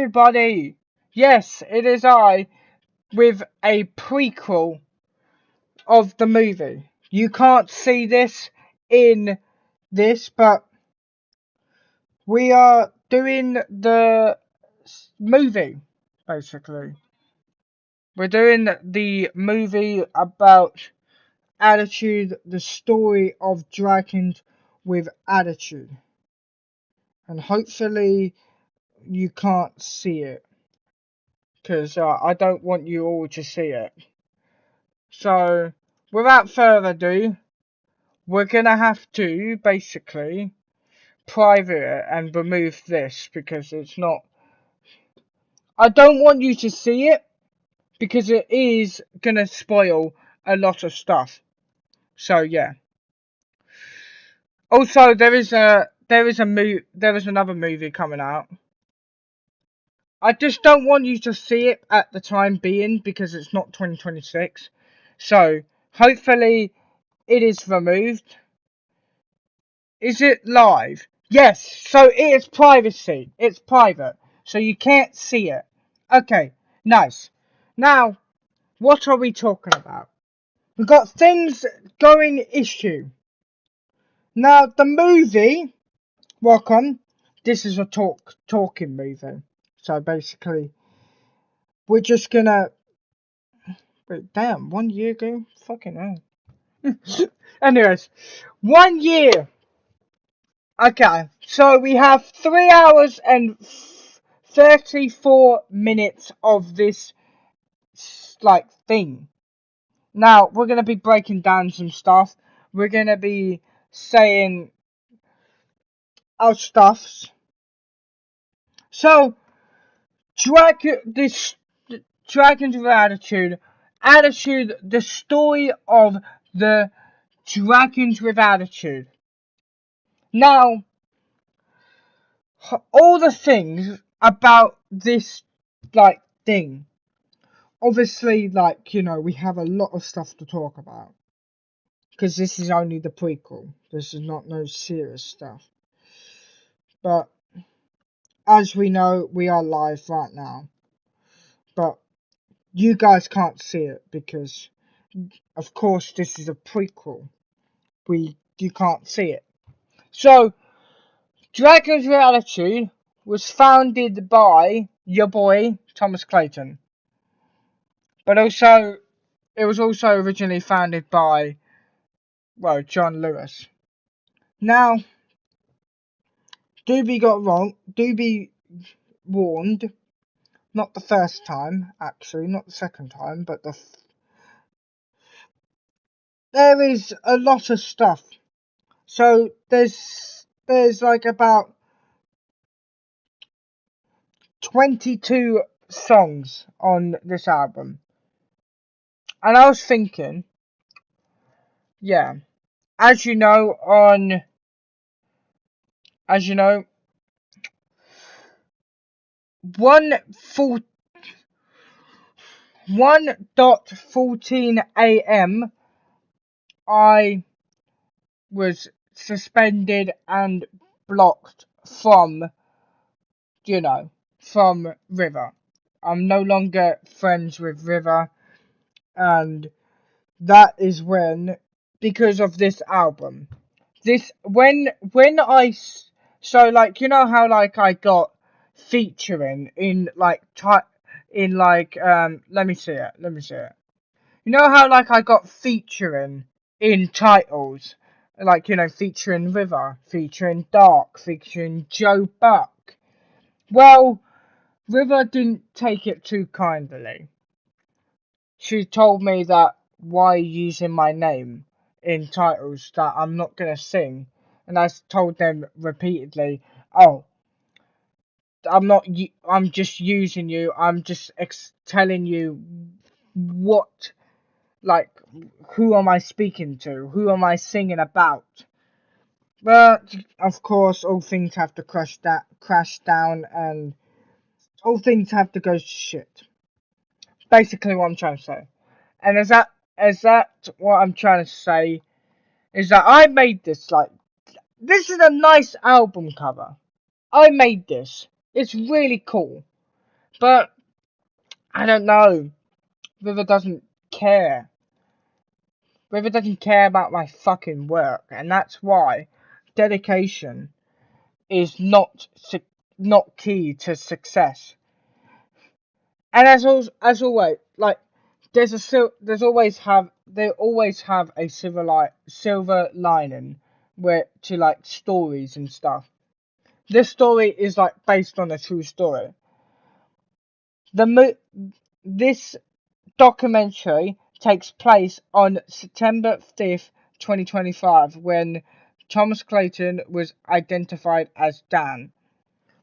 everybody! Yes, it is I with a prequel of the movie. You can't see this in this, but we are doing the movie, basically. We're doing the movie about attitude, the story of dragons with attitude. And hopefully you can't see it, because I don't want you all to see it. So, without further ado, we're gonna have to basically private it and remove this because it's not. I don't want you to see it because it is gonna spoil a lot of stuff. So yeah. Also, there is another movie coming out. I just don't want you to see it at the time being because it's not 2026. So hopefully it is removed. Is it live? Yes. So it is privacy. It's private. So you can't see it. Okay. Nice. Now, what are we talking about? We've got things going issue. Now, the movie, welcome. This is a talking movie. So basically, we're just gonna. Wait, damn, 1 year ago? Fucking hell. Anyways, 1 year. Okay, so we have 3 hours and 34 minutes of this, like, thing. Now, we're going to be breaking down some stuff. We're going to be saying our stuffs. So, Dragons of Attitude, the story of the Dragons with Attitude. Now, all the things about this, like, thing. Obviously, like, you know, we have a lot of stuff to talk about. Because this is only the prequel. This is not no serious stuff. But, as we know, we are live right now. But, you guys can't see it because, of course, this is a prequel. You can't see it. So, Dragons with Attitude was founded by your boy, Thomas Clayton. But also, it was also originally founded by, well, John Lewis. Now, do be warned, not the first time, actually, not the second time, but there is a lot of stuff. So, there's like about 22 songs on this album. And I was thinking, yeah, as you know, 1:14 a.m. I was suspended and blocked from River. I'm no longer friends with River, and that is because of this album. So, like, you know how, like, I got featuring in, like, let me see it. You know how, like, I got featuring in titles, like, you know, featuring River, featuring Dark, featuring Joe Buck. Well, River didn't take it too kindly. She told me that why using my name in titles that I'm not gonna sing, and I told them repeatedly, oh, I'm just using you. I'm just telling you what, like, who am I speaking to? Who am I singing about? But of course, all things have to crash down, and all things have to go to shit. Basically, what I'm trying to say, and is that what I'm trying to say? Is that I made this, like, this is a nice album cover. I made this. It's really cool. But I don't know. River doesn't care. River doesn't care about my fucking work, and that's why dedication is not key to success. And as always, like they always have a silver lining where to like stories and stuff. This story is like based on a true story. This documentary takes place on September 5th, 2025, when Thomas Clayton was identified as Dan.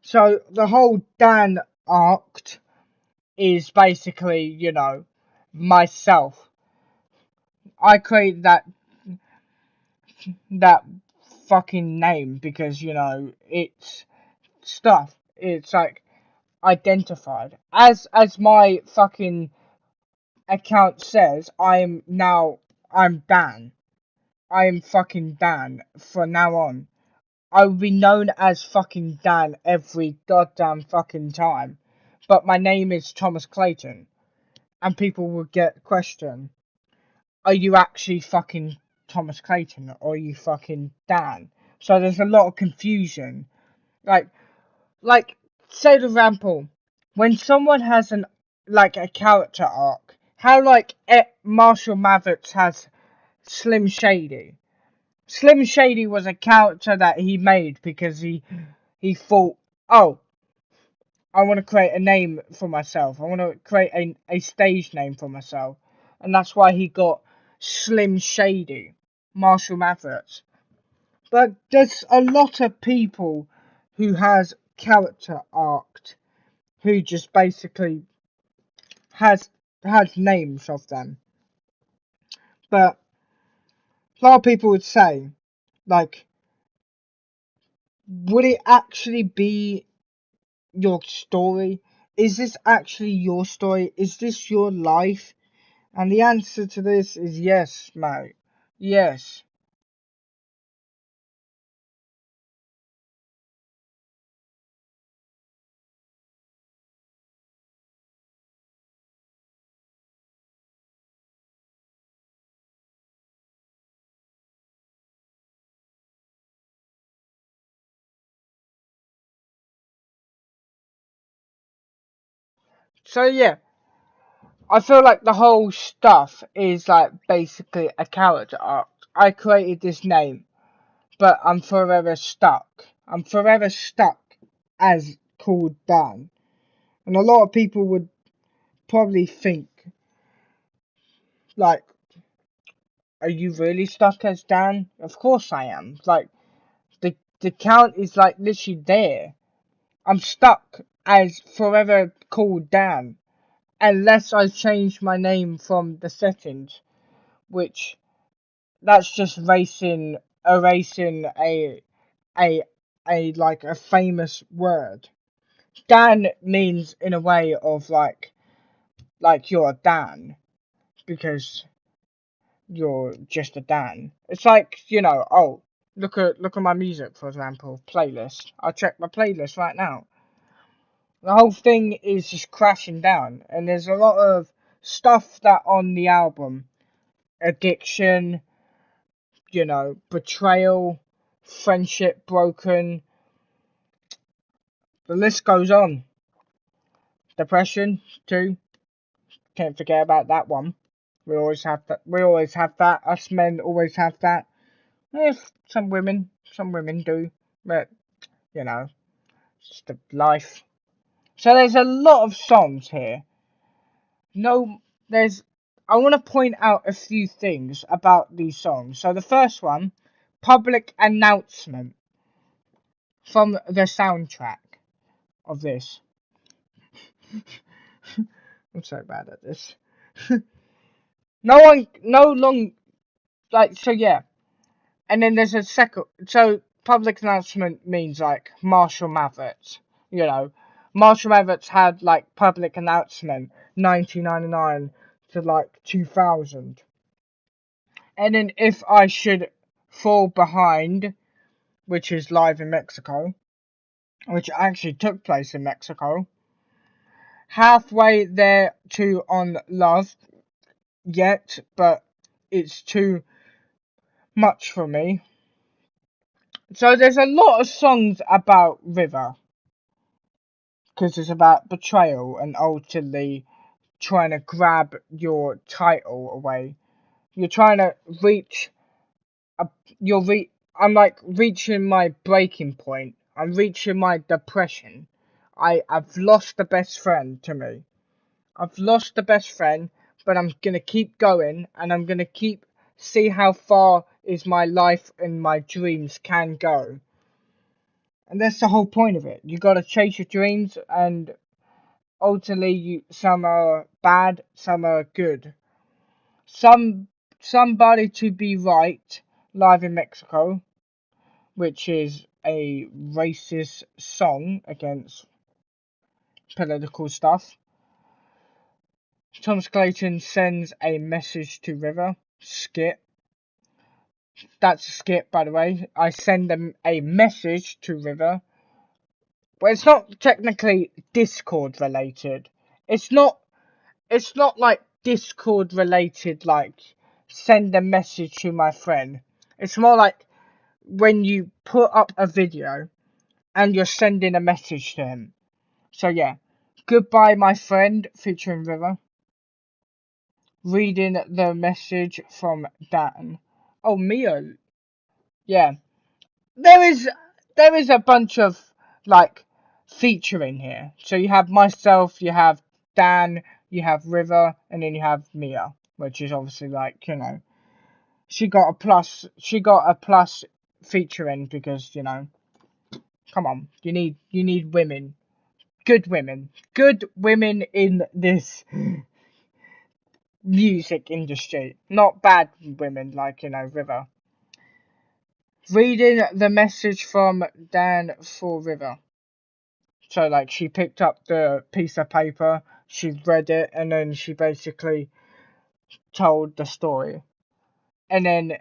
So the whole Dan arc is basically, myself. I created that fucking name because, it's stuff. It's like identified. As my fucking account says, I'm Dan. I am fucking Dan from now on. I will be known as fucking Dan every goddamn fucking time. But my name is Thomas Clayton. And people will get questioned. Are you actually fucking Thomas Clayton? Or are you fucking Dan? So there's a lot of confusion. Like, say for example, when someone has a character arc, how Marshall Mathers has Slim Shady. Slim Shady was a character that he made because he thought, oh, I want to create a name for myself. I want to create a stage name for myself. And that's why he got Slim Shady, Marshall Mathers. But there's a lot of people who has character arcs who just basically has names of them. But a lot of people would say, like, would it actually be your story? Is this actually your story? Is this your life? And the answer to this is yes, mate. Yes. So yeah, I feel like the whole stuff is like basically a character arc. I created this name, but I'm forever stuck. I'm forever stuck as called Dan. And a lot of people would probably think, like, are you really stuck as Dan? Of course I am. Like, the count is like literally there. I'm stuck as forever called Dan. Unless I change my name from the settings, which that's just erasing a like a famous word. Dan means in a way of like you're a Dan because you're just a Dan. It's like, oh, look at my music, for example, playlist. I'll check my playlist right now. The whole thing is just crashing down, and there's a lot of stuff that on the album, addiction, betrayal, friendship broken, the list goes on. Depression too. Can't forget about that one. We always have that. We always have that. Us men always have that. If some women do, but you know, it's just the life. So there's a lot of songs here. No, there's. I want to point out a few things about these songs. So the first one, public announcement from the soundtrack of this. I'm so bad at this. No long, so yeah. And then there's a second, so public announcement means like Marshall Mathers, Marshall Mathers had like public announcement 1999 to like 2000. And then If I Should Fall Behind, which is live in Mexico, which actually took place in Mexico. halfway there to on love yet, but it's too much for me. So there's a lot of songs about River, because it's about betrayal and ultimately trying to grab your title away. You're trying to reach a, I'm like reaching my breaking point. I'm reaching my depression. I've lost the best friend to me. I've lost the best friend, but I'm gonna keep going and I'm gonna keep see how far is my life and my dreams can go. And that's the whole point of it. You gotta chase your dreams, and ultimately some are bad, some are good. Somebody to Be Right, live in Mexico, which is a racist song against political stuff. Thomas Clayton sends a message to River. Skit. That's a skit, by the way. I send them a message to River. But it's not technically Discord related. It's not. It's not like Discord related. Like send a message to my friend. It's more like when you put up a video and you're sending a message to him. So yeah, Goodbye My Friend featuring River. Reading the message from Dan. Oh, Mio. Yeah. There is a bunch of like featuring here. So you have myself, you have Dan, you have River, and then you have Mia, which is obviously like, she got a plus featuring because, come on, you need women. Good women in this music industry, not bad women like River. Reading the message from Dan for River. So like she picked up the piece of paper, she read it, and then she basically told the story. And then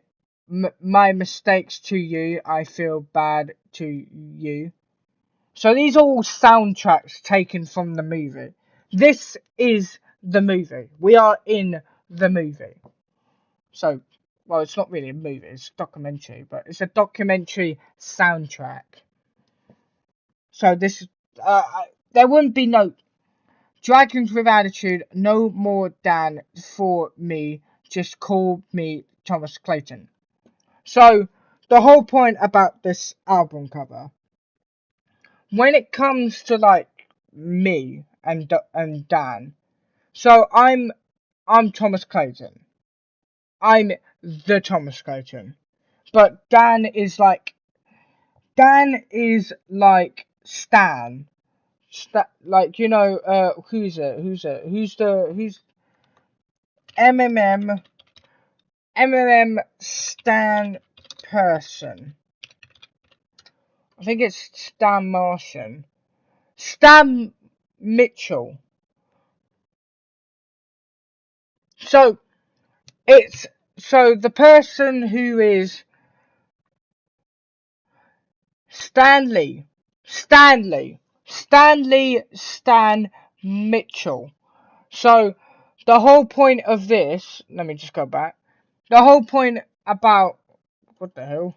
my mistakes to you, I feel bad to you. So these are all soundtracks taken from the movie. This is the movie. We are in the movie. So, well, it's not really a movie, it's a documentary, but it's a documentary soundtrack. So this, there wouldn't be no Dragons with Attitude, no more Dan for me, just call me Thomas Clayton. So, the whole point about this album cover, when it comes to like me and Dan, so I'm Thomas Clayton. I'm the Thomas Clayton. But Dan is like Stan. Like who's MMM Stan person. I think it's Stan Martian. Stan Mitchell. So the person who is Stan Mitchell. So the whole point of this, let me just go back. The whole point about what the hell?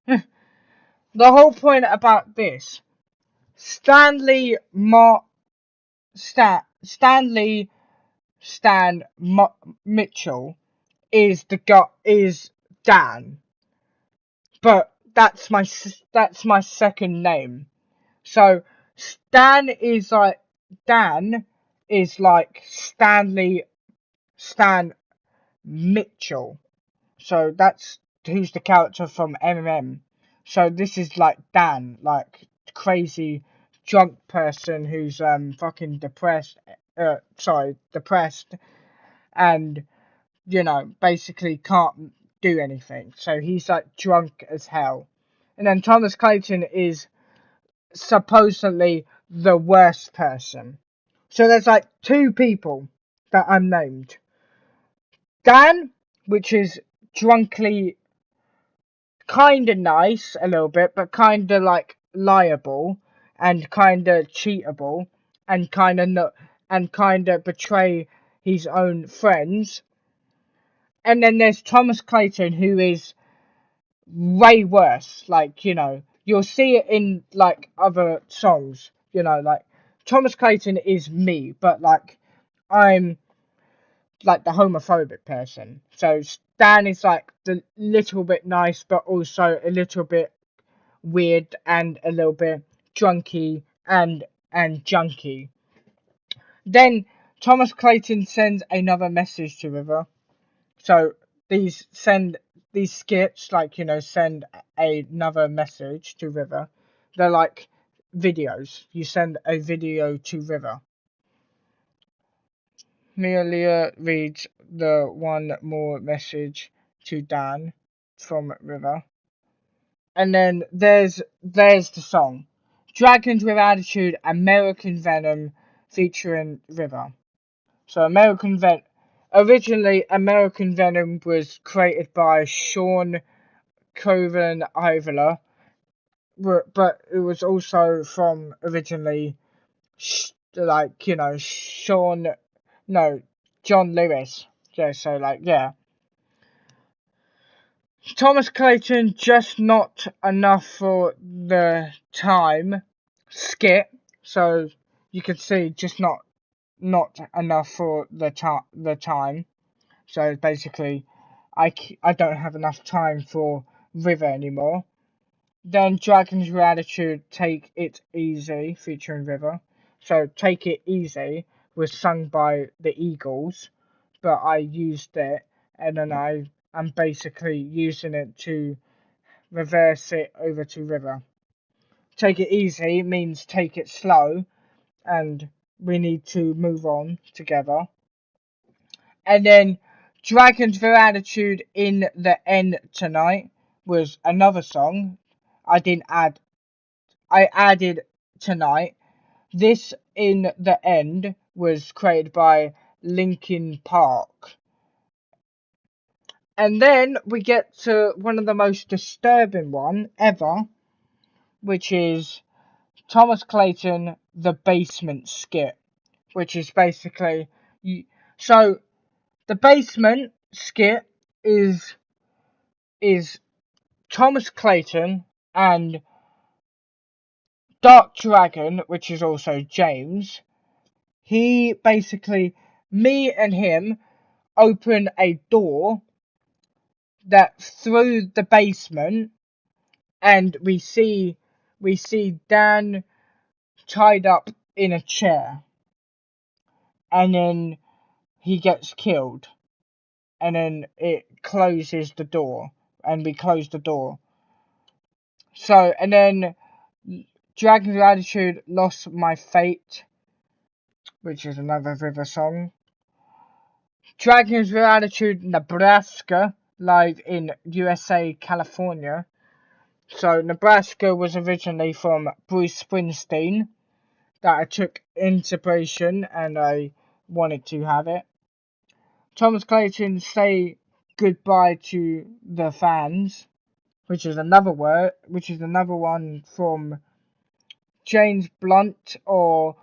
The whole point about this, Stanley Mar Stanley Stan Mitchell is Dan, but that's my second name. So Dan is like Stan Mitchell. So that's who's the character from MMM. So this is like Dan, like crazy drunk person who's fucking depressed. Depressed, and basically can't do anything. So he's like drunk as hell. And then Thomas Clayton is supposedly the worst person. So there's like two people that I'm named. Dan, which is drunkly kind of nice a little bit, but kind of like liable and kind of cheatable and kind of not. and kind of betray his own friends. And then there's Thomas Clayton, who is way worse. Like, you'll see it in like other songs. Like Thomas Clayton is me, but like I'm like the homophobic person. So Stan is like the little bit nice, but also a little bit weird and a little bit drunky and junky. Then Thomas Clayton sends another message to River. So these skits, like, send another message to River. They're like videos. You send a video to River. Melia reads the one more message to Dan from River. And then there's the song. Dragons with Attitude, American Venom featuring River. So originally American Venom was created by Sean Coven Ivola, but it was also from originally John Lewis. Yeah, so like, yeah. Thomas Clayton, just not enough for the time skit. So you can see just not enough for the time. So basically, I don't have enough time for River anymore. Then Dragon's Attitude, Take It Easy, featuring River. So Take It Easy was sung by the Eagles, but I used it, and then I'm basically using it to reverse it over to River. Take It Easy means take it slow, and we need to move on together. And then Dragons with Attitude, In the End Tonight was another song. I didn't add. I added Tonight. This In the End was created by Linkin Park. And then we get to one of the most disturbing one ever, which is Thomas Clayton, The Basement Skit, which is basically so the basement skit is Thomas Clayton and Dark Dragon, which is also James. He basically, me and him open a door that through the basement, and we see Dan tied up in a chair, and then he gets killed, and then it closes the door, and we close the door. So, and then Dragon's Attitude, Lost My Fate, which is another River song. Dragons with Attitude, Nebraska, live in USA, California. So Nebraska was originally from Bruce Springsteen, that I took inspiration and I wanted to have it. Thomas Clayton, Say Goodbye to the Fans, which is another one from James Blunt or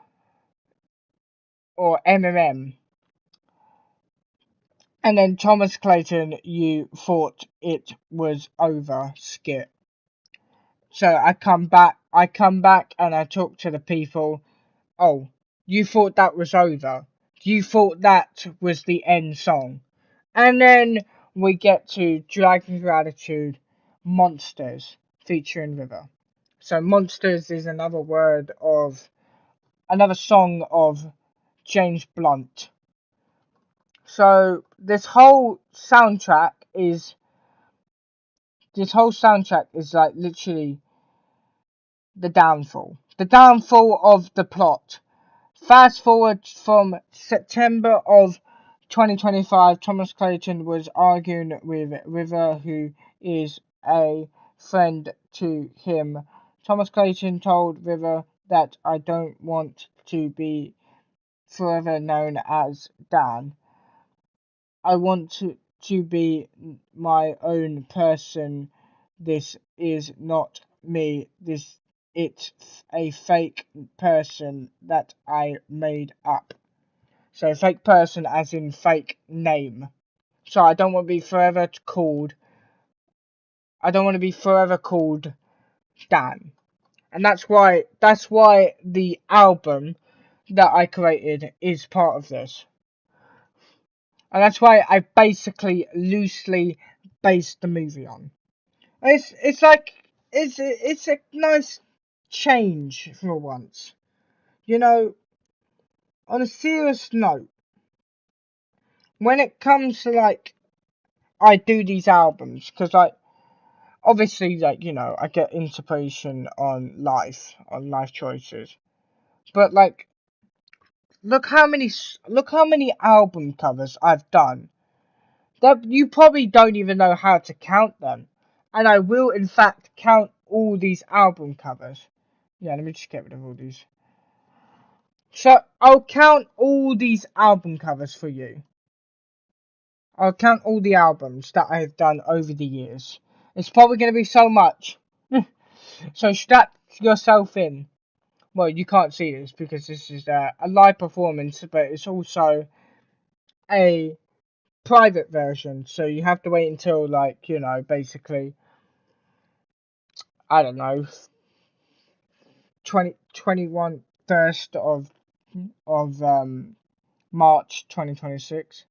Eminem. And then Thomas Clayton, You Thought It Was Over skit. So I come back and I talk to the people. Oh, you thought that was over. You thought that was the end song. And then we get to Dragon's Attitude, Monsters, featuring River. So Monsters is another song of James Blunt. So this whole soundtrack is like literally the downfall. The downfall of the plot. Fast forward from September of 2025, Thomas Clayton was arguing with River, who is a friend to him. Thomas Clayton told River that I don't want to be forever known as Dan. I want to be my own person. This is not me. It's a fake person that I made up. So fake person as in fake name. So I don't want to be forever called. I don't want to be forever called Dan. And that's why the album that I created is part of this. And that's why I basically loosely based the movie on. It's like it's a nice change for once. You know, on a serious note, when it comes to like I do these albums because like obviously like I get inspiration on life choices, but like look how many album covers I've done that you probably don't even know how to count them, and I will in fact count all these album covers. Yeah, let me just get rid of all these. So I'll count all these album covers for you. I'll count all the albums that I have done over the years. It's probably going to be so much. So strap yourself in. Well, you can't see this because this is a live performance, but it's also a private version. So you have to wait until like, basically, I don't know, 21st of March 2026.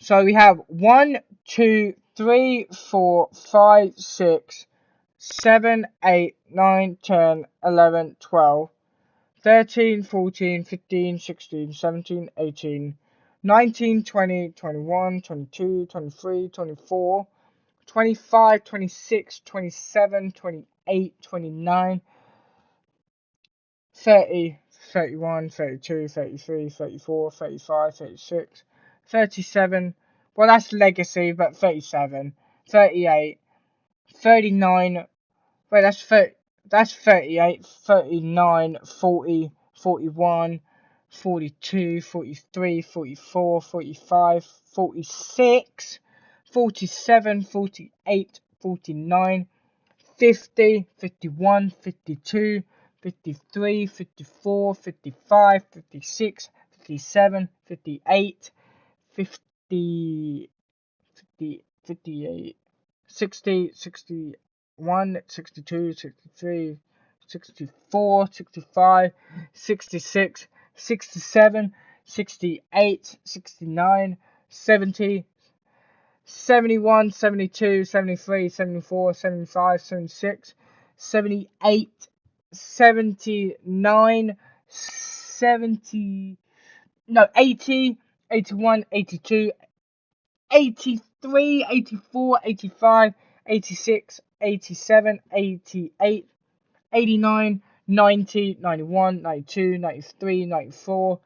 So we have 1, 2, 3, 4, 5, 6, 7, 8, 9, 10, 11, 12, 13, 14, 15, 16, 17, 18, 19, 20, 21, 22, 23, 24, 25, 26, 27, 28, 29, 30, 31, 32, 33, 34, 35, 36, 37. Well, that's legacy, but 37, 38, 39. Wait, that's 38, 39, 40, 41, 42, 43, 44, 45, 46, 47, 48, 49, 50, 51, 52, 53, 54, 55, 56, 57, 58, 50, 50, 58, 60, 61, 62, 63, 64, 65, 66, 67, 68, 69, 70, 71, 72, 73, 74, 75, 76, 78, 79, 70, no, 80, 81, 82, 83, 84, 85, 86, 87, 88, 89, 90, 91, 92, 93, 94,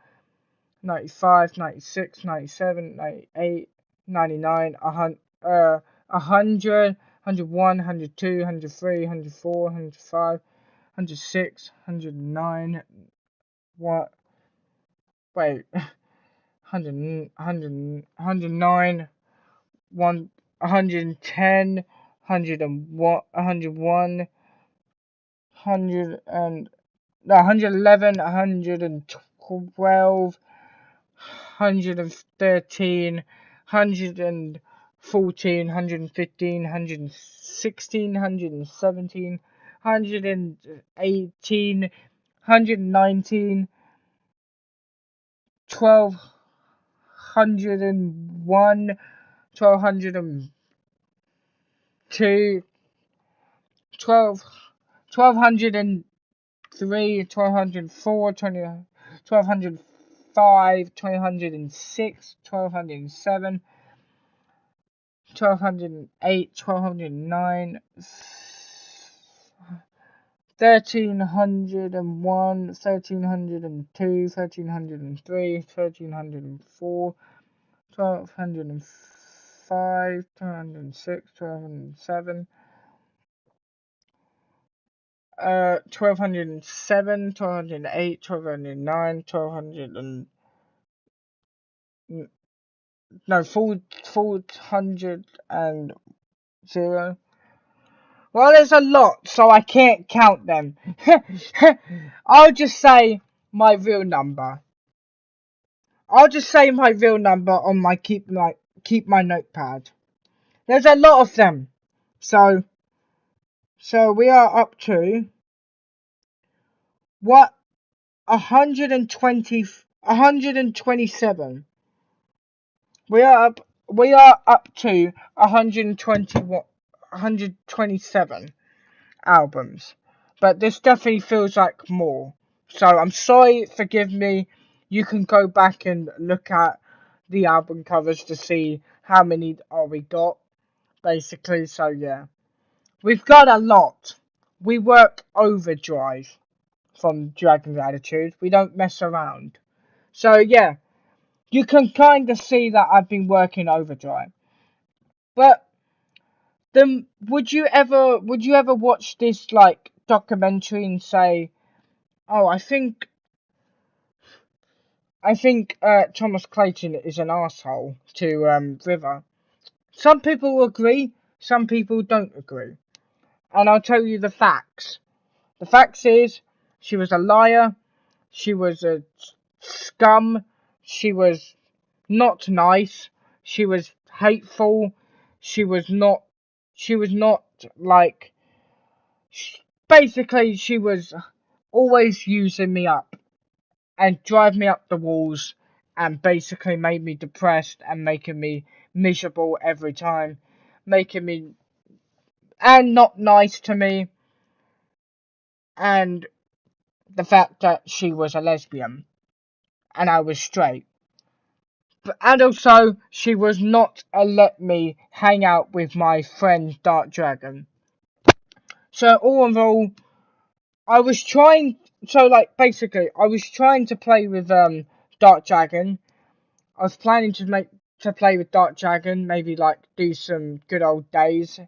95, 96, 97, 98, 99, 100, 101, 102, 103, 104, 105, 106, 109, what? Wait, 100, 100, 109, 110, 101, 101, 100 and no, 111, 112, 113, 114, 115, 116, 117, 118, 119, 1201, 1202, 12, 1203, 1204, 1205, 1206, 1207, 1208, 1209, 1301, 1302, 1303, 1304, 1205, 1206, 1207, 1207, 1208, 1209, 1200 and no, 400 and 0. Well, there's a lot, so I can't count them. I'll just say my real number. I'll just say my real number on my keep my notepad. There's a lot of them. So we are up to what 127. We are up to 127 albums. But this definitely feels like more. So I'm sorry, forgive me. You can go back and look at the album covers to see how many we got, basically. So yeah, we've got a lot. We work overdrive from Dragon's Attitude. We don't mess around. So yeah, you can kind of see that I've been working overdrive. But then, would you ever watch this like documentary and say, oh, I think Thomas Clayton is an asshole to River. Some people agree, some people don't agree. And I'll tell you the facts. The facts is, she was a liar, she was a scum, she was not nice, she was hateful, she was not, like, basically she was always using me up and drive me up the walls and basically made me depressed and making me miserable every time, making me and not nice to me, and the fact that she was a lesbian and I was straight. And also, she was not let me hang out with my friend Dark Dragon. So all in all, I was trying. So like basically, I was trying to play with Dark Dragon. I was planning to play with Dark Dragon, maybe like do some good old days,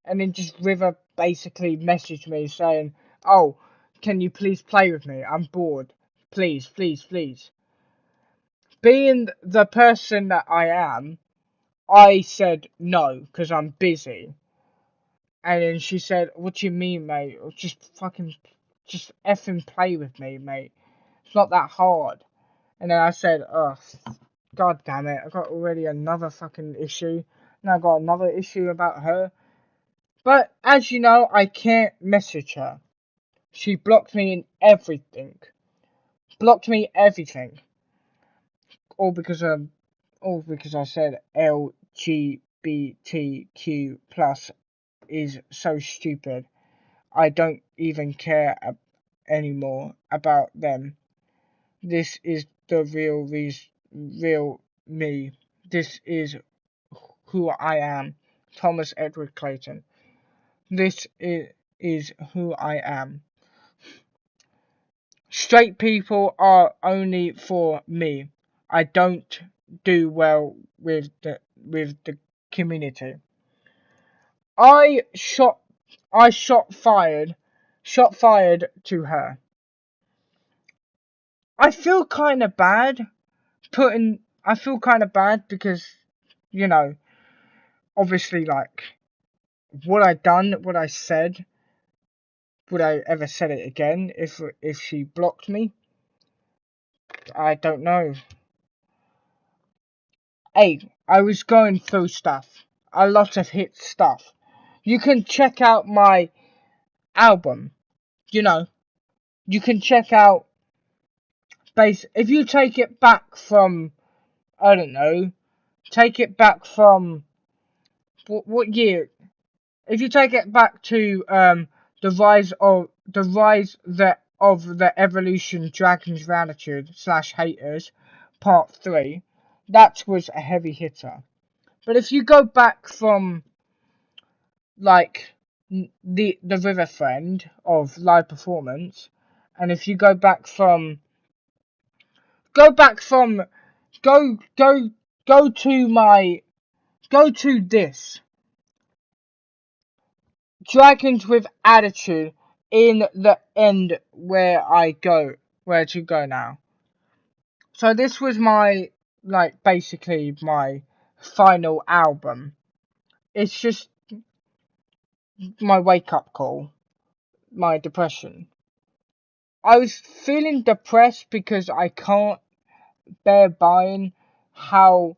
and then just River basically messaged me saying, "Oh, can you please play with me? I'm bored. Please, please, please." Being the person that I am, I said no because I'm busy. And then she said, "What do you mean, mate? Just effing play with me, mate. It's not that hard." And then I said, "Oh, god damn it! I got already another fucking issue, and I got another issue about her." But as you know, I can't message her. She blocked me in everything. Blocked me everything. All because I said LGBTQ plus is so stupid. I don't even care anymore about them. This is the real me. This is who I am. Thomas Edward Clayton. This is who I am. Straight people are only for me. I don't do well with the community. I shot shot fired to her. I feel kind of bad I feel kind of bad because, you know, obviously, like, what I done, what I said, would I ever said it again if she blocked me? I don't know. Hey, I was going through stuff. A lot of hit stuff. You can check out my album. You know, you can check out if you take it back from, I don't know, take it back from what year? If you take it back to the rise of the evolution Dragon's Gratitude / haters part 3, that was a heavy hitter. But if you go back from like the River Friend of live performance, and if you go back from go back from go go go to my go to this Dragons with Attitude in the end where to go now. So this was my basically my final album. It's just my wake up call, my depression. I was feeling depressed because I can't bear by in how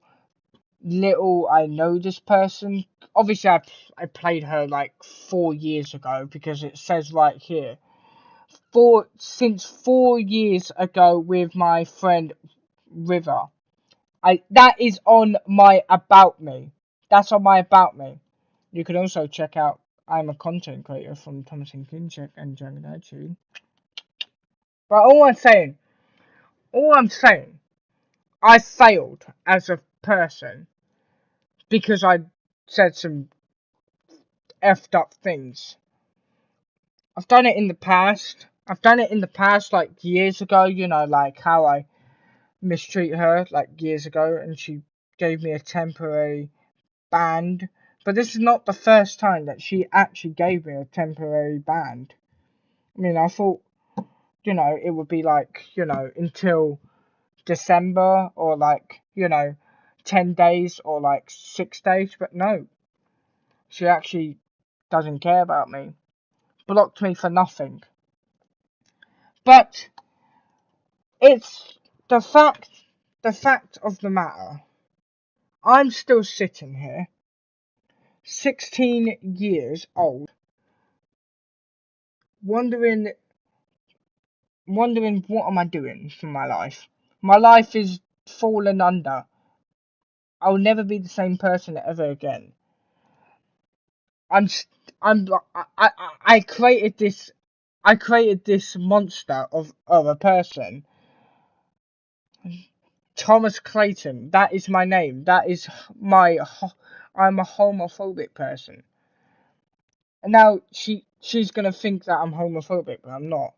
little I know this person. Obviously, I played her like 4 years ago because it says right here. Since 4 years ago with my friend River. That is on my About Me. That's on my About Me. You can also check out I'm a content creator from Thomas and Kincheck and Dragon Attitude. But all I'm saying, I failed as a person because I said some effed up things. I've done it in the past. Like years ago, like how I mistreat her, like years ago, and she gave me a temporary band. But this is not the first time that she actually gave me a temporary band. I mean, I thought, it would be like, until December or like, 10 days or like 6 days. But no, she actually doesn't care about me. Blocked me for nothing. But it's the fact of the matter. I'm still sitting here, 16 years old, wondering what am I doing for my life. My life is fallen under. I'll never be the same person ever again. I'm I'm I created this monster of a person. Thomas Clayton, that is my name. That is I'm a homophobic person. And now she's gonna think that I'm homophobic, but I'm not.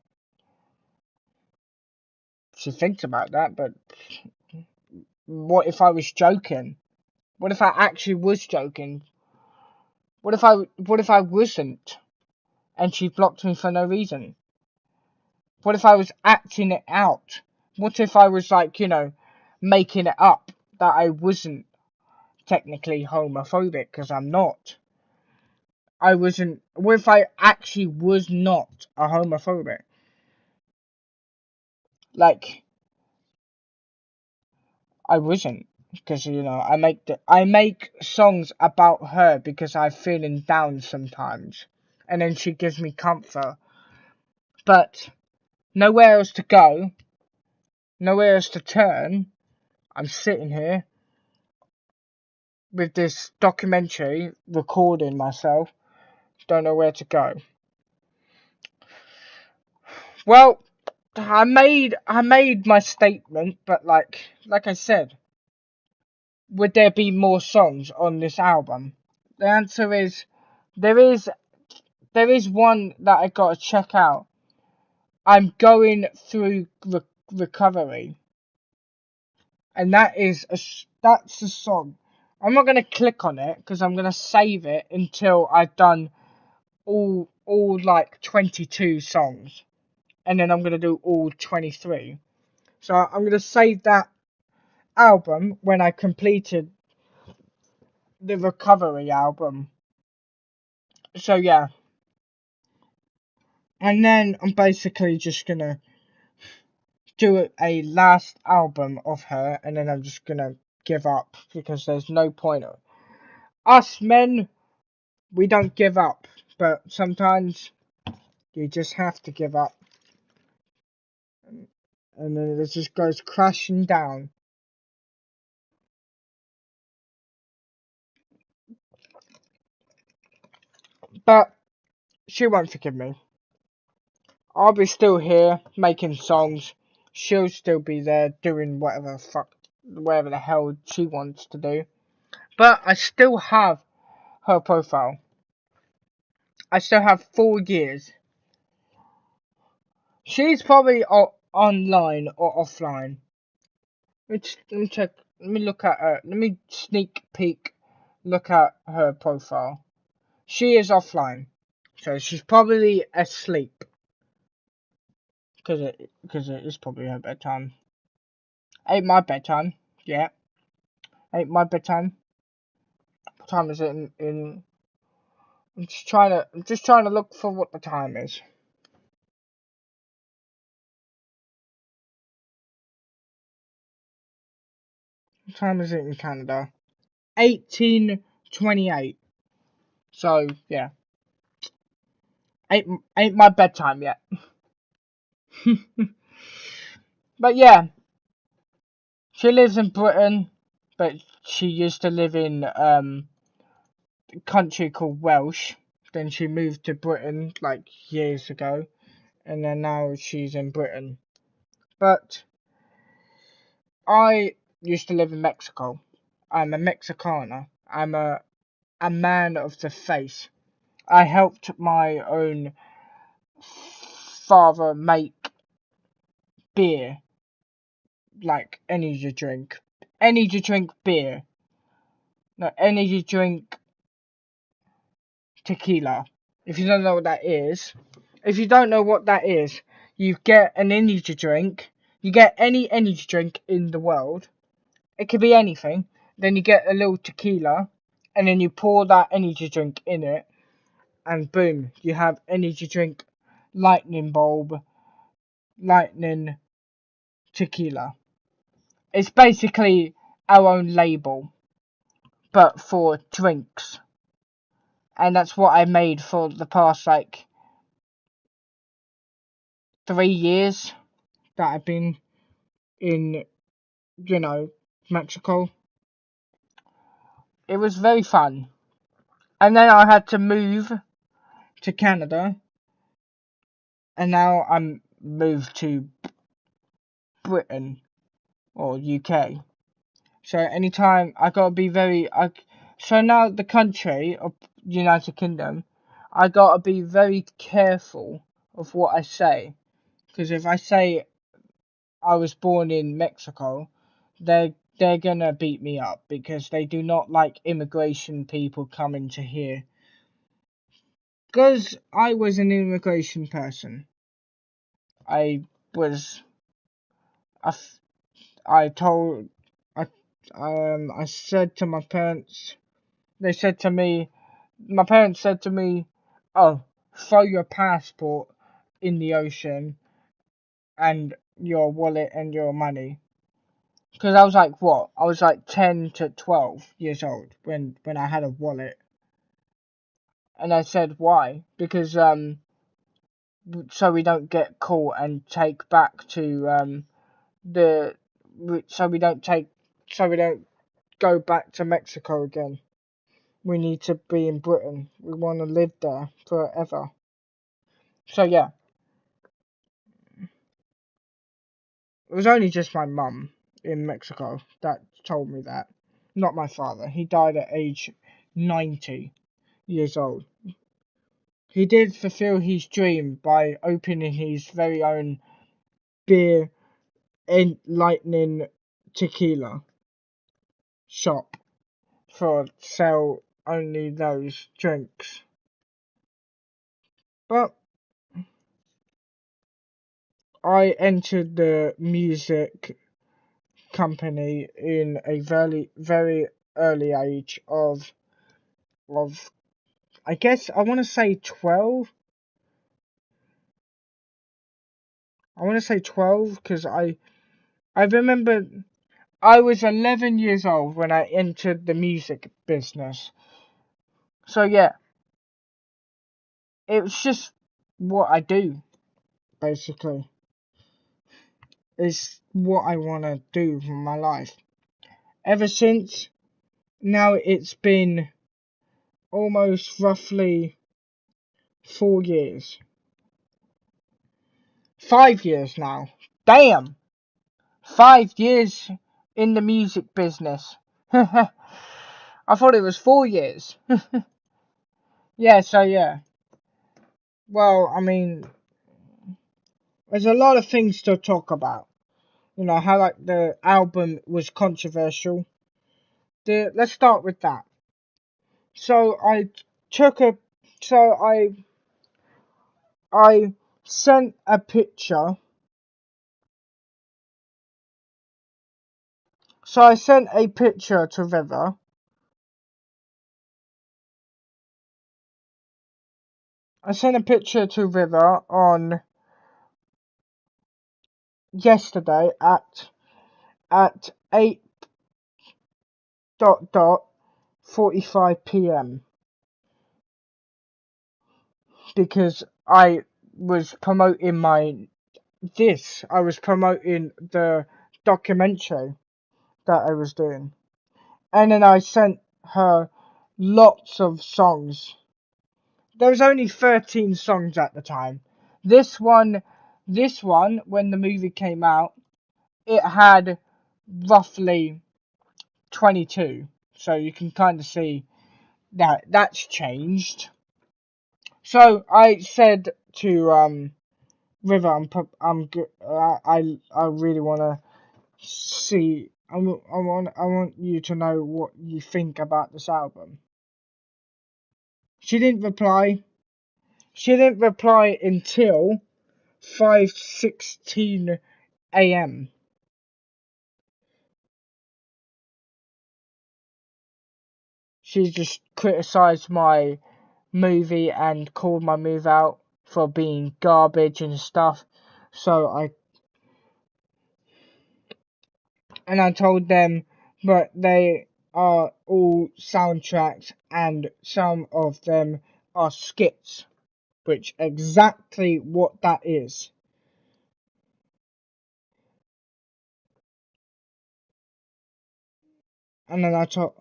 She thinks about that, but what if I was joking? What if I actually was joking? What if I wasn't and she blocked me for no reason? What if I was acting it out? What if I was like, making it up that I wasn't technically homophobic, because I'm not. I wasn't. What if I actually was not a homophobic? Like, I wasn't, because I make songs about her because I'm feeling down sometimes, and then she gives me comfort. But nowhere else to go, nowhere else to turn. I'm sitting here with this documentary, recording myself. Don't know where to go. Well, I made my statement, but like I said, would there be more songs on this album? The answer is there is there is one that I gotta check out. I'm going through recovery, and that's a song. I'm not gonna click on it because I'm gonna save it until I've done all like 22 songs, and then I'm gonna do all 23. So I'm gonna save that album when I completed the recovery album. So yeah, and then I'm basically just gonna do a last album of her, and then I'm just gonna give up because there's no point. Us men, we don't give up, but sometimes you just have to give up, and then it just goes crashing down. But she won't forgive me. I'll be still here making songs. She'll still be there doing whatever the hell she wants to do. But I still have her profile. I still have 4 years. She's probably online or offline. Let me check. Let me look at her. Let me sneak peek. Look at her profile. She is offline, so she's probably asleep because it is probably her bedtime. Ain't my bedtime. Yeah, ain't my bedtime. What time is it in? I'm just trying to look for what the time is. What time is it in Canada? 18:28. So yeah, ain't my bedtime yet. But yeah, she lives in Britain, but she used to live in a country called Welsh. Then she moved to Britain like years ago, and then now she's in Britain. But I used to live in Mexico. I'm a Mexicana. I'm a man of the faith. I helped my own father make beer, like energy drink beer, no energy drink tequila. If you don't know what that is, if you don't know what that is, you get an energy drink. You get any energy drink in the world. It could be anything. Then you get a little tequila, and then you pour that energy drink in it, and boom, you have energy drink, lightning bulb, lightning tequila. It's basically our own label, but for drinks. And that's what I made for the past, like, 3 years that I've been in, Mexico. It was very fun. And then I had to move to Canada, and now I'm moved to Britain or UK. So anytime I gotta be so now the country of United Kingdom, I gotta be very careful of what I say, because if I say I was born in Mexico, they're gonna beat me up because they do not like immigration people coming to here. Because I was an immigration person, I was I, I told I said to my parents. They said to me, my parents said to me, "Oh, throw your passport in the ocean and your wallet and your money." Because I was like, what? I was like 10 to 12 years old when I had a wallet. And I said, why? Because so we don't get caught and take back to the so we don't take so we don't go back to Mexico again. We need to be in Britain. We want to live there forever. So yeah, it was only just my mum in Mexico that told me that, not my father. He died at age 90 years old. He did fulfill his dream by opening his very own beer and lightning tequila shop for sell only those drinks. But I entered the music company in a very early age of I guess I want to say 12. I want to say 12 because I remember I was 11 years old when I entered the music business. So yeah, it was just what I do basically. It's what I want to do for my life. Ever since now it's been almost roughly 4 years. 5 years now. Damn! 5 years in the music business. I thought it was 4 years. Yeah, so yeah. Well, I mean, there's a lot of things to talk about. You know, how like the album was controversial. Let's start with that. So took a so I sent a picture. So I sent a picture to River. I sent a picture to River on yesterday at 8 dot dot 45 p.m. because I was promoting I was promoting the documentary that I was doing. And then I sent her lots of songs. There was only 13 songs at the time. This one, when the movie came out, it had roughly 22. So you can kind of see that that's changed. So I said to River, I really want to see. I want you to know what you think about this album. She didn't reply. She didn't reply until 5:16 a.m. She just criticised my movie and called my movie out for being garbage and stuff. So I told them, but they are all soundtracks and some of them are skits, which exactly what that is. And then I told,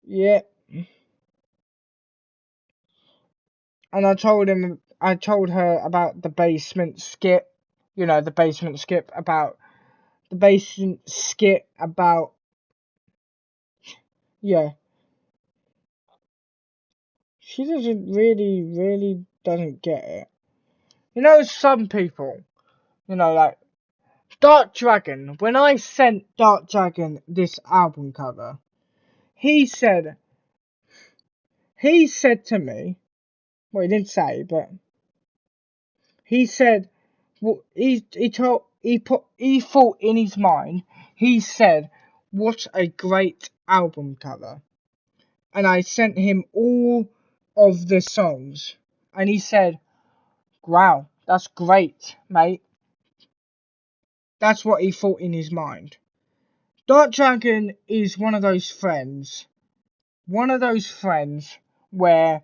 yeah, and I told her about the basement skit, the basement skit about yeah. She doesn't really doesn't get it. Some people, like Dark Dragon. When I sent Dark Dragon this album cover, he said to me, well, he didn't say, but he said, well, he thought in his mind, he said, what a great album cover. And I sent him all of the songs, and he said, wow, that's great, mate. That's what he thought in his mind. Dark Dragon is one of those friends where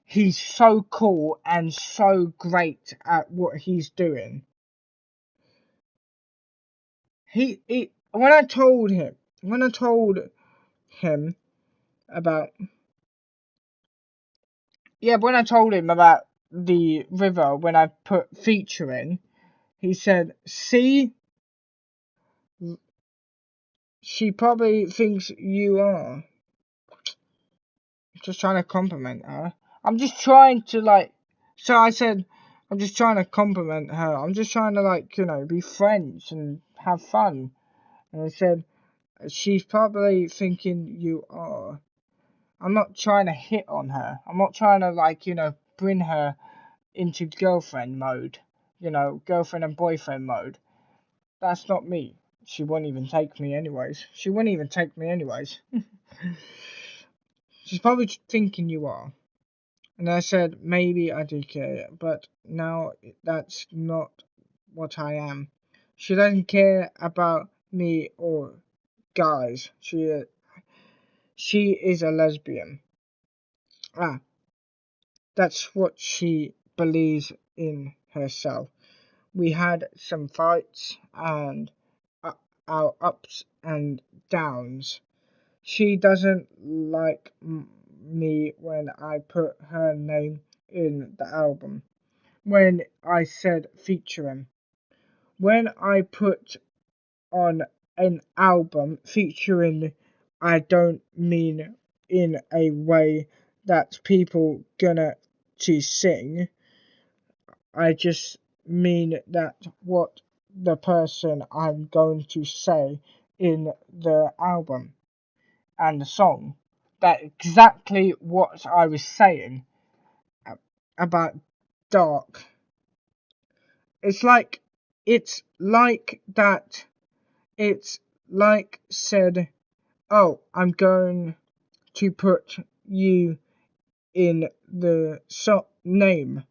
he's so cool and so great at what he's doing. When I told him about, when I told him about the river, when I put feature in, he said, see, she probably thinks you are. Just trying to compliment her. I'm just trying to so I said, I'm just trying to compliment her. I'm just trying to be friends and have fun. And I said, she's probably thinking you are. I'm not trying to hit on her. I'm not trying to bring her into girlfriend mode. Girlfriend and boyfriend mode. That's not me. She won't even take me anyways. She's probably thinking you are. And I said, maybe I do care, but now that's not what I am. She doesn't care about me or guys. She is a lesbian. Ah, that's what she believes in herself. We had some fights and our ups and downs. She doesn't like me when I put her name in the album. When I said featuring. When I put on an album featuring, I don't mean in a way that people gonna to sing. I just mean that what the person I'm going to say in the album and the song. That exactly what I was saying about dark. It's like that. It's like said, oh, I'm going to put you in the name,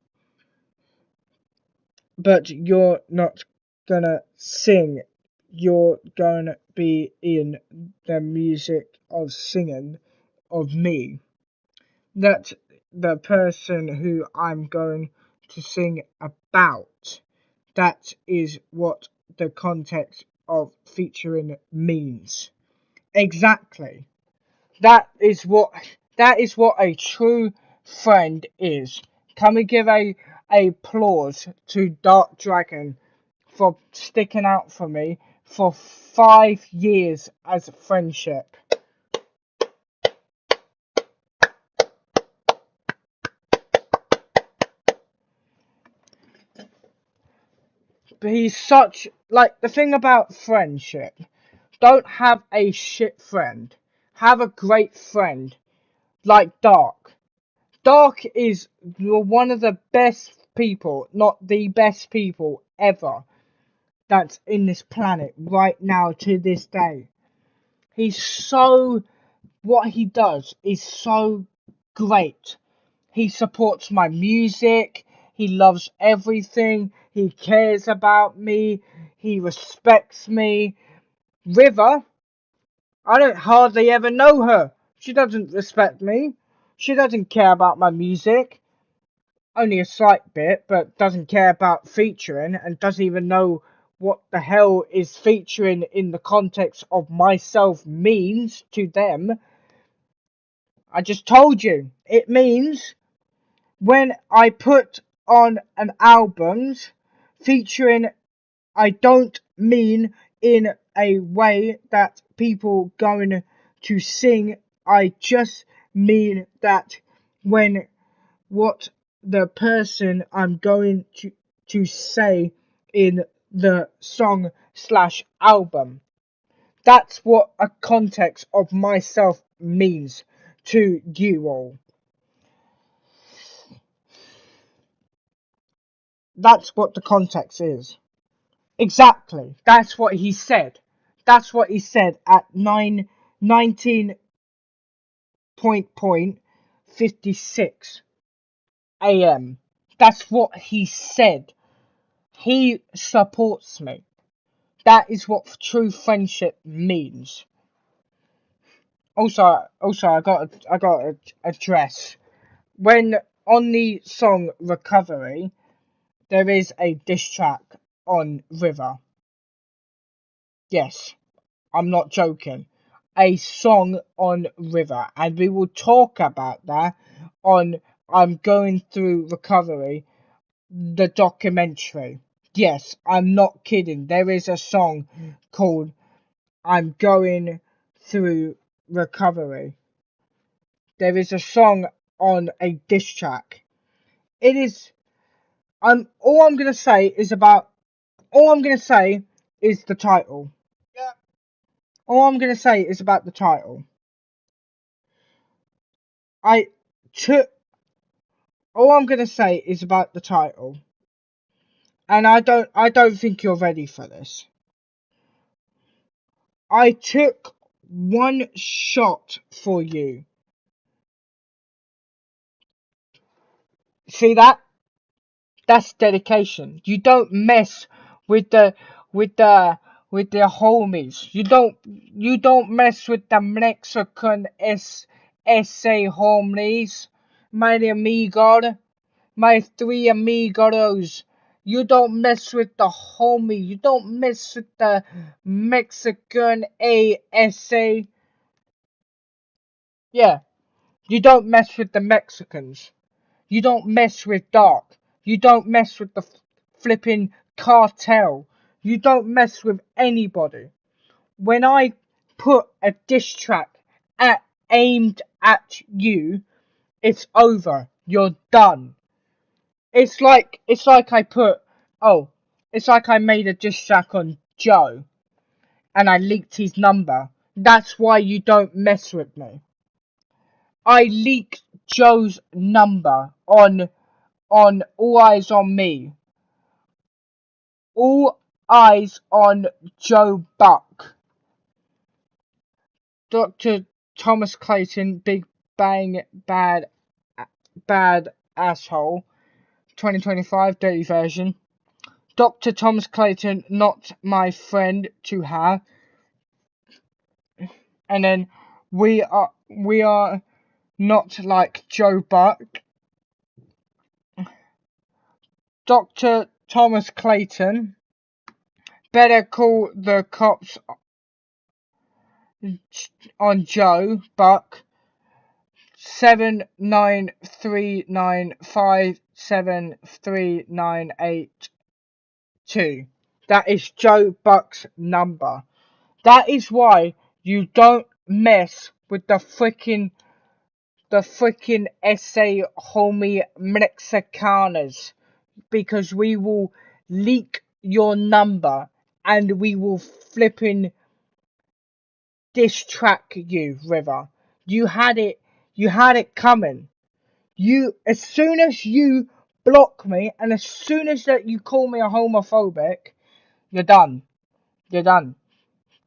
but you're not gonna sing you're going to be in the music of singing of me. That the person who I'm going to sing about. That is what the context of featuring means. Exactly. That is what a true friend is. Can we give a applause to Dark Dragon for sticking out for me for 5 years as a friendship? But he's such, like, the thing about friendship, don't have a shit friend. Have a great friend like Dark. Dark is one of the best people, not the best people ever, that's in this planet right now to this day. He's so, what he does is so great. He supports my music, he loves everything, he cares about me, he respects me. River, I don't hardly ever know her. She doesn't respect me. She doesn't care about my music. Only a slight bit, but doesn't care about featuring and doesn't even know what the hell is featuring in the context of myself means to them. I just told you. It means when I put on an album featuring, I don't mean in a way that people going to sing. I just mean that when what the person I'm going to say in the song slash album. That's what a context of myself means to you all. That's what the context is. Exactly. That's what he said. That's what he said at 19 point 56 a.m. That's what he said. He supports me. That is what true friendship means. Also, I got to address when on the song "Recovery" there is a diss track on River. Yes, I'm not joking. A song on River, and we will talk about that on I'm Going Through Recovery, the documentary. Yes, I'm not kidding. There is a song called I'm Going Through Recovery. There is a song on a diss track. It is. All I'm gonna say is about. All I'm gonna say is the title. Yeah. All I'm gonna say is about the title. I took. All I'm gonna say is about the title, and I don't think you're ready for this. I took one shot for you. See that? That's dedication. You don't mess with the with the with the homies. You don't mess with the Mexican SA homies. My amigo, my three amigos. You don't mess with the homie. You don't mess with the Mexican ASA. Yeah, you don't mess with the Mexicans. You don't mess with Dark. You don't mess with the flipping cartel. You don't mess with anybody. When I put a diss track aimed at you, it's over. You're done. It's like I put it's like I made a diss track on Joe and I leaked his number. That's why you don't mess with me. I leaked Joe's number on All Eyes on Me. All Eyes on Joe Buck. Dr. Thomas Clayton, Big Bang Bad Asshole. 2025 daily version. Dr. Thomas Clayton, not my friend to have. And then we are not like Joe Buck. Dr. Thomas Clayton, better call the cops on Joe Buck. 7939573982. That is Joe Buck's number. That is why you don't mess with the freaking essay homie Mexicanas, because we will leak your number and we will flipping diss track you, River. You had it coming. As soon as you block me and as soon as that you call me a homophobic, you're done. You're done.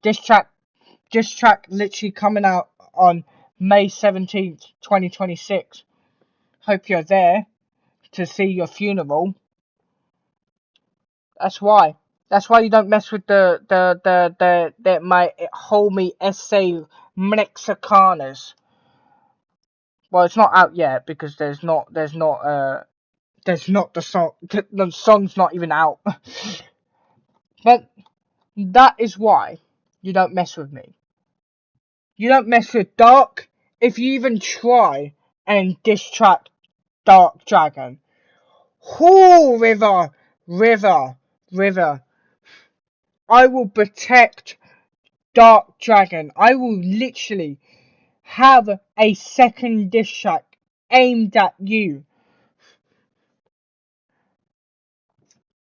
Diss track literally coming out on May 17th, 2026. Hope you're there to see your funeral. That's why. That's why you don't mess with the my homie essay Mexicanas. Well, it's not out yet because there's not the song. The song's not even out. But that is why you don't mess with me. You don't mess with Dark. If you even try and diss track Dark Dragon, whoo, River. I will protect Dark Dragon. I will literally have a second diss track aimed at you.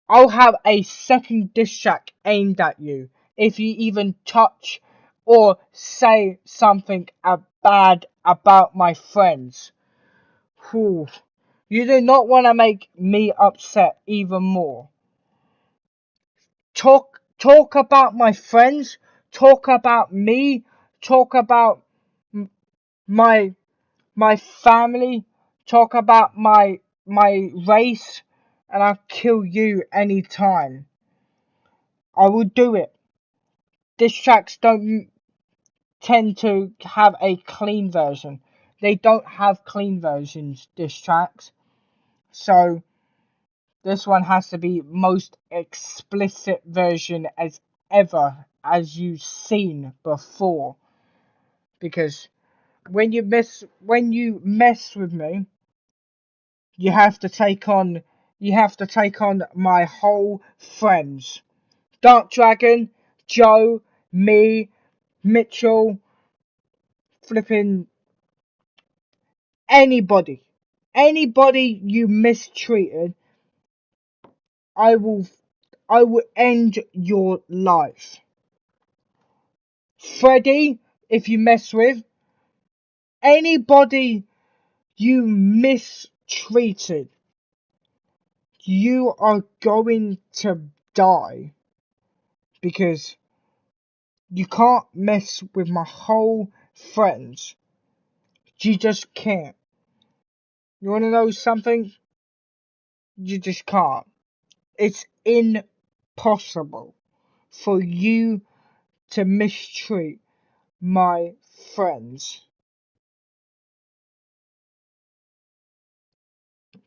I'll have a second diss track aimed at you if you even touch or say something bad about my friends. Whew. You do not want to make me upset even more. Talk about my friends, talk about me, talk about my family, talk about my race, and I'll kill you anytime. I will do it. Diss tracks don't tend to have a clean version. They don't have clean versions, diss tracks. So this one has to be most explicit version as ever as you've seen before. Because when you mess with me, you have to take on my whole friends. Dark Dragon, Joe, me, Mitchell, flipping anybody you mistreated, I will end your life. Freddy, if you mess with anybody you mistreated, you are going to die, because you can't mess with my whole friends. You just can't. You want to know something? You just can't. It's impossible for you to mistreat my friends.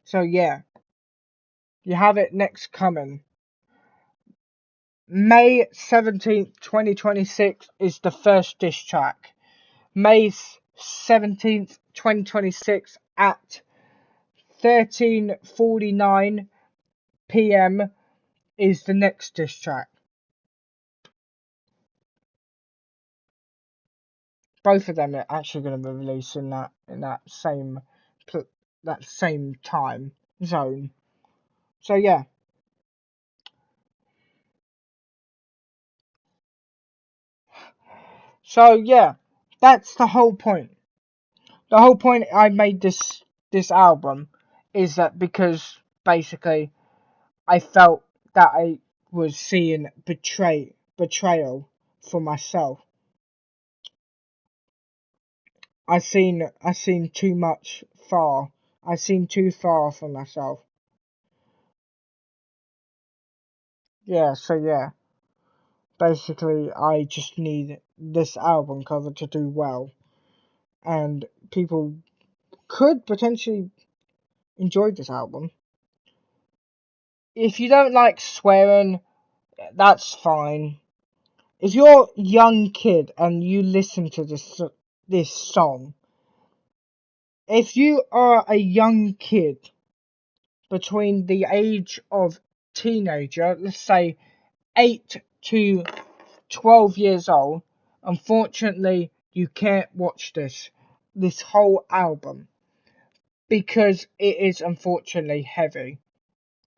So yeah, you have it next coming. May 17th, 2026 is the first diss track. May 17th, 2026 at 13:49 p.m. is the next diss track. Both of them are actually going to be released in that same time zone. So yeah. So yeah, that's the whole point. The whole point I made this album is that because basically I felt that I was seeing betrayal for myself. I seen too much far. I seen too far for myself. Yeah, so yeah. Basically, I just need this album cover to do well. And people could potentially enjoy this album. If you don't like swearing, that's fine. If you're a young kid and you listen to this song, if you are a young kid between the age of teenager, let's say 8 to 12 years old, unfortunately you can't watch this whole album because it is unfortunately heavy.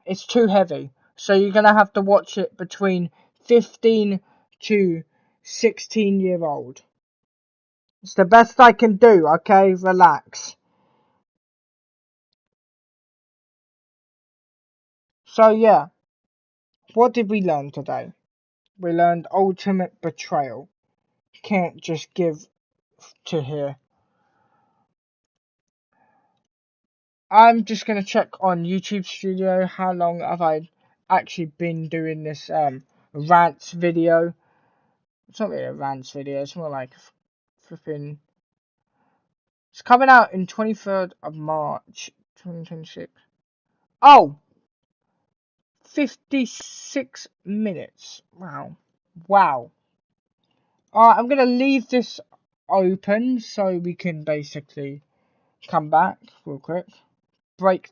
It's too heavy. So you're going to have to watch it between 15 to 16-year old. It's the best I can do, okay? Relax. So yeah, what did we learn today? We learned ultimate betrayal. Can't just give to here. I'm just going to check on YouTube Studio how long have I actually been doing this rants video. It's not really a rants video, it's more like flipping. It's coming out in 23rd of March 2026. Oh, 56 minutes. Wow. Wow. Alright, I'm going to leave this open so we can basically come back real quick. Break.